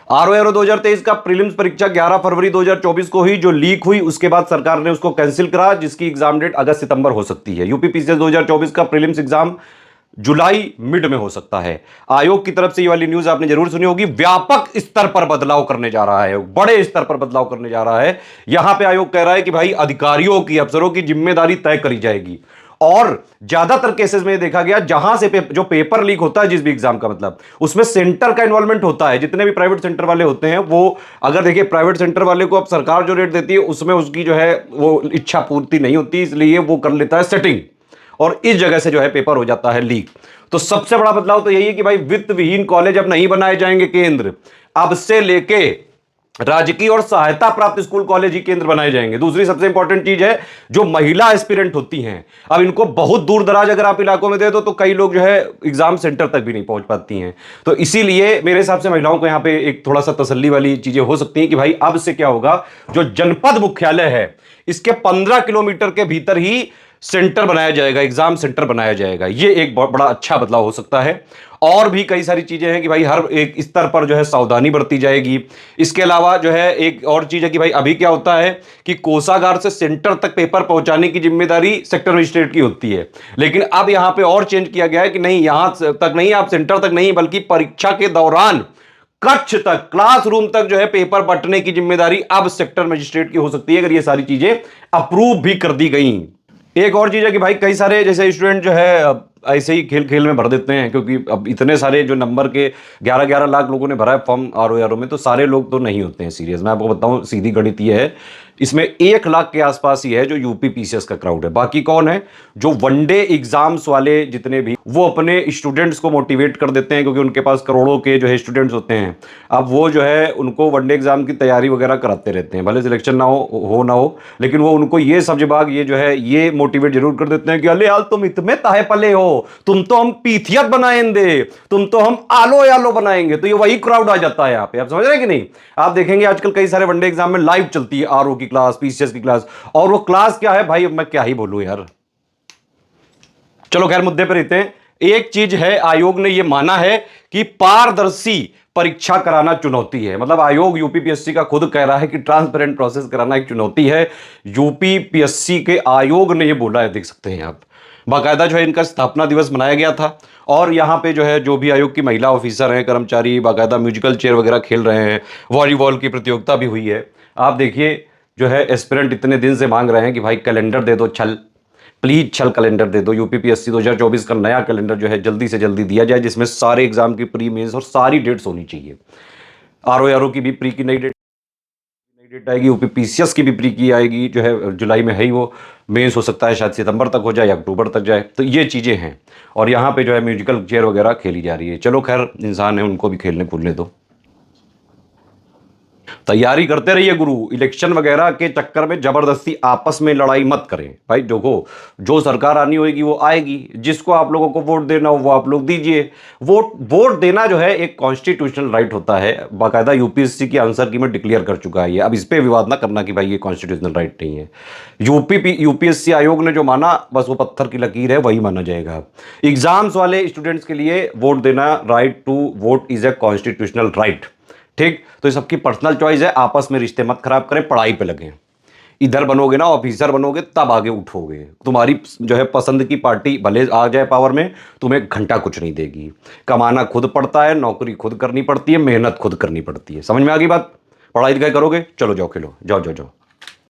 RO arrow 2023 का prelims परीक्षा 11 फरवरी 2024 को हुई, जो लीक हुई उसके बाद सरकार ने उसको कैंसिल करा, जिसकी एग्जाम डेट अगस्त सितंबर हो सकती है। यूपी पीसीएस 2024 का प्रीलिम्स एग्जाम जुलाई मिड में हो सकता है। आयोग की तरफ से ये वाली न्यूज आपने जरूर सुनी होगी। व्यापक स्तर पर बदलाव करने जा रहा है, बड़े स्तर पर बदलाव करने जा रहा है। यहां पे आयोग कह रहा है कि भाई अधिकारियों की, अफसरों की जिम्मेदारी तय करी जाएगी। और ज्यादातर केसेस में देखा गया जहां से जो पेपर लीक होता है जिस भी एग्जाम का, मतलब उसमें सेंटर का इन्वॉल्वमेंट होता है। जितने भी प्राइवेट सेंटर वाले होते हैं वो, अगर देखिए प्राइवेट सेंटर वाले को अब सरकार जो रेट देती है उसमें उसकी जो है वो इच्छा पूर्ति नहीं होती, इसलिए वो कर लेता है सेटिंग, और इस जगह से जो है पेपर हो जाता है लीक। तो सबसे बड़ा बदलाव तो यही है कि भाई वित्त विहीन कॉलेज अब नहीं बनाए जाएंगे केंद्र, अब से लेके राजकीय और सहायता प्राप्त स्कूल कॉलेज ही केंद्र बनाए जाएंगे। दूसरी सबसे इंपॉर्टेंट चीज है, जो महिला एस्पिरेंट होती हैं, अब इनको बहुत दूर दराज अगर आप इलाकों में दे दो तो कई लोग जो है एग्जाम सेंटर तक भी नहीं पहुंच पाती हैं। तो इसीलिए मेरे हिसाब से महिलाओं को यहां पे एक थोड़ा सा तसल्ली वाली चीजें हो सकती हैं कि भाई अब से क्या होगा, जो जनपद मुख्यालय है इसके 15 किलोमीटर के भीतर ही सेंटर बनाया जाएगा, एग्जाम सेंटर बनाया जाएगा। ये एक बहुत बड़ा अच्छा बदलाव हो सकता है। और भी कई सारी चीजें हैं कि भाई हर एक स्तर पर जो है सावधानी बरती जाएगी। इसके अलावा जो है एक और चीज है कि भाई अभी क्या होता है कि कोषागार से सेंटर तक पेपर पहुंचाने की जिम्मेदारी सेक्टर मजिस्ट्रेट की होती है, लेकिन अब यहां पे और चेंज किया गया है कि नहीं, यहां तक नहीं, आप सेंटर तक नहीं, बल्कि परीक्षा के दौरान कक्ष तक, क्लासरूम तक जो है पेपर बंटने की जिम्मेदारी अब सेक्टर मजिस्ट्रेट की हो सकती है, अगर ये सारी चीजें अप्रूव भी कर दी गई। एक और चीज है कि भाई कई सारे जैसे स्टूडेंट जो है अब ऐसे ही खेल खेल में भर देते हैं, क्योंकि अब इतने सारे जो नंबर के 11-11 लाख लोगों ने भरा है फॉर्म आरओ में, तो सारे लोग तो नहीं होते हैं सीरियस। मैं आपको बताऊं, सीधी गणित ये है, इसमें 1 लाख के आसपास ही है जो यूपी पीसीएस का क्राउड है। बाकी कौन है, जो वनडे एग्जाम्स वाले जितने भी, वो अपने स्टूडेंट्स को मोटिवेट कर देते हैं, क्योंकि उनके पास करोड़ों के जो है स्टूडेंट्स होते हैं। अब वो जो है उनको वनडे एग्जाम की तैयारी वगैरह कराते रहते हैं, भले सिलेक्शन ना हो, लेकिन वो उनको ये सब विभाग ये जो है ये मोटिवेट जरूर कर देते हैं कि अले यार तुम इतने ताहे पले हो, तुम तो हम पीथियत बनाएंगे, तुम तो हम आलो यालो बनाएंगे। तो ये वही क्राउड आ जाता है यहाँ पे, आप समझ रहे हैं कि नहीं। आप देखेंगे आजकल कई सारे वनडे एग्जाम में लाइव चलती है आरओ की क्लास, पीसीएस की क्लास, और वो क्लास क्या है भाई, अब मैं क्या ही बोलूं यार। चलो खैर मुद्दे पर रहते हैं। एक चीज है, आयोग ने यह माना है कि पारदर्शी परीक्षा कराना चुनौती है। मतलब आयोग यूपीपीएससी का खुद कह रहा है कि ट्रांसपेरेंट प्रोसेस कराना एक चुनौती है। यूपीपीएससी के आयोग ने यह बोला है, देख सकते हैं आप, बाकायदा जो है इनका स्थापना दिवस मनाया गया था, और यहाँ पे जो है जो भी आयोग की महिला ऑफिसर हैं, कर्मचारी, बाकायदा म्यूजिकल चेयर वगैरह खेल रहे हैं, वॉलीबॉल की प्रतियोगिता भी हुई है। आप देखिए जो है एस्पिरेंट इतने दिन से मांग रहे हैं कि भाई कैलेंडर दे दो, छल प्लीज छल कैलेंडर दे दो। यूपीपीएससी 2024 का नया कैलेंडर जो है जल्दी से जल्दी दिया जाए, जिसमें सारे एग्जाम की प्री मेंस और सारी डेट्स होनी चाहिए। आरओ की भी प्री की नई डेट आएगी, यूपीपीसीएस की भी प्री की आएगी, जो है जुलाई में है ही, वो मेंस हो सकता है शायद सितंबर तक हो जाए या अक्टूबर तक जाए। तो ये चीज़ें हैं, और यहाँ पे जो है म्यूजिकल चेयर वगैरह खेली जा रही है। चलो खैर, इंसान है, उनको भी खेलने कूदने दो, तैयारी करते रहिए गुरु। इलेक्शन वगैरह के चक्कर में जबरदस्ती आपस में लड़ाई मत करें भाई। देखो, जो सरकार आनी होगी वो आएगी, जिसको आप लोगों को वोट देना हो वो आप लोग दीजिए। वोट देना जो है एक कॉन्स्टिट्यूशनल राइट होता है, बाकायदा यूपीएससी की आंसर की में डिक्लेयर कर चुका है ये। अब इस पर विवाद ना करना कि भाई ये कॉन्स्टिट्यूशनल राइट नहीं है। यूपीएससी आयोग ने जो माना, बस वो पत्थर की लकीर है, वही माना जाएगा। एग्जाम्स वाले स्टूडेंट्स के लिए वोट देना, right to vote is a constitutional right, ठीक। तो ये सबकी पर्सनल चॉइस है, आपस में रिश्ते मत खराब करें, पढ़ाई पे लगें। इधर बनोगे ना, ऑफिसर बनोगे, तब आगे उठोगे। तुम्हारी जो है पसंद की पार्टी भले आ जाए पावर में, तुम्हें घंटा कुछ नहीं देगी। कमाना खुद पड़ता है, नौकरी खुद करनी पड़ती है, मेहनत खुद करनी पड़ती है। समझ में आ गई बात। पढ़ाई लिखाई करोगे, चलो जाओ खेलो, जाओ जाओ जाओ।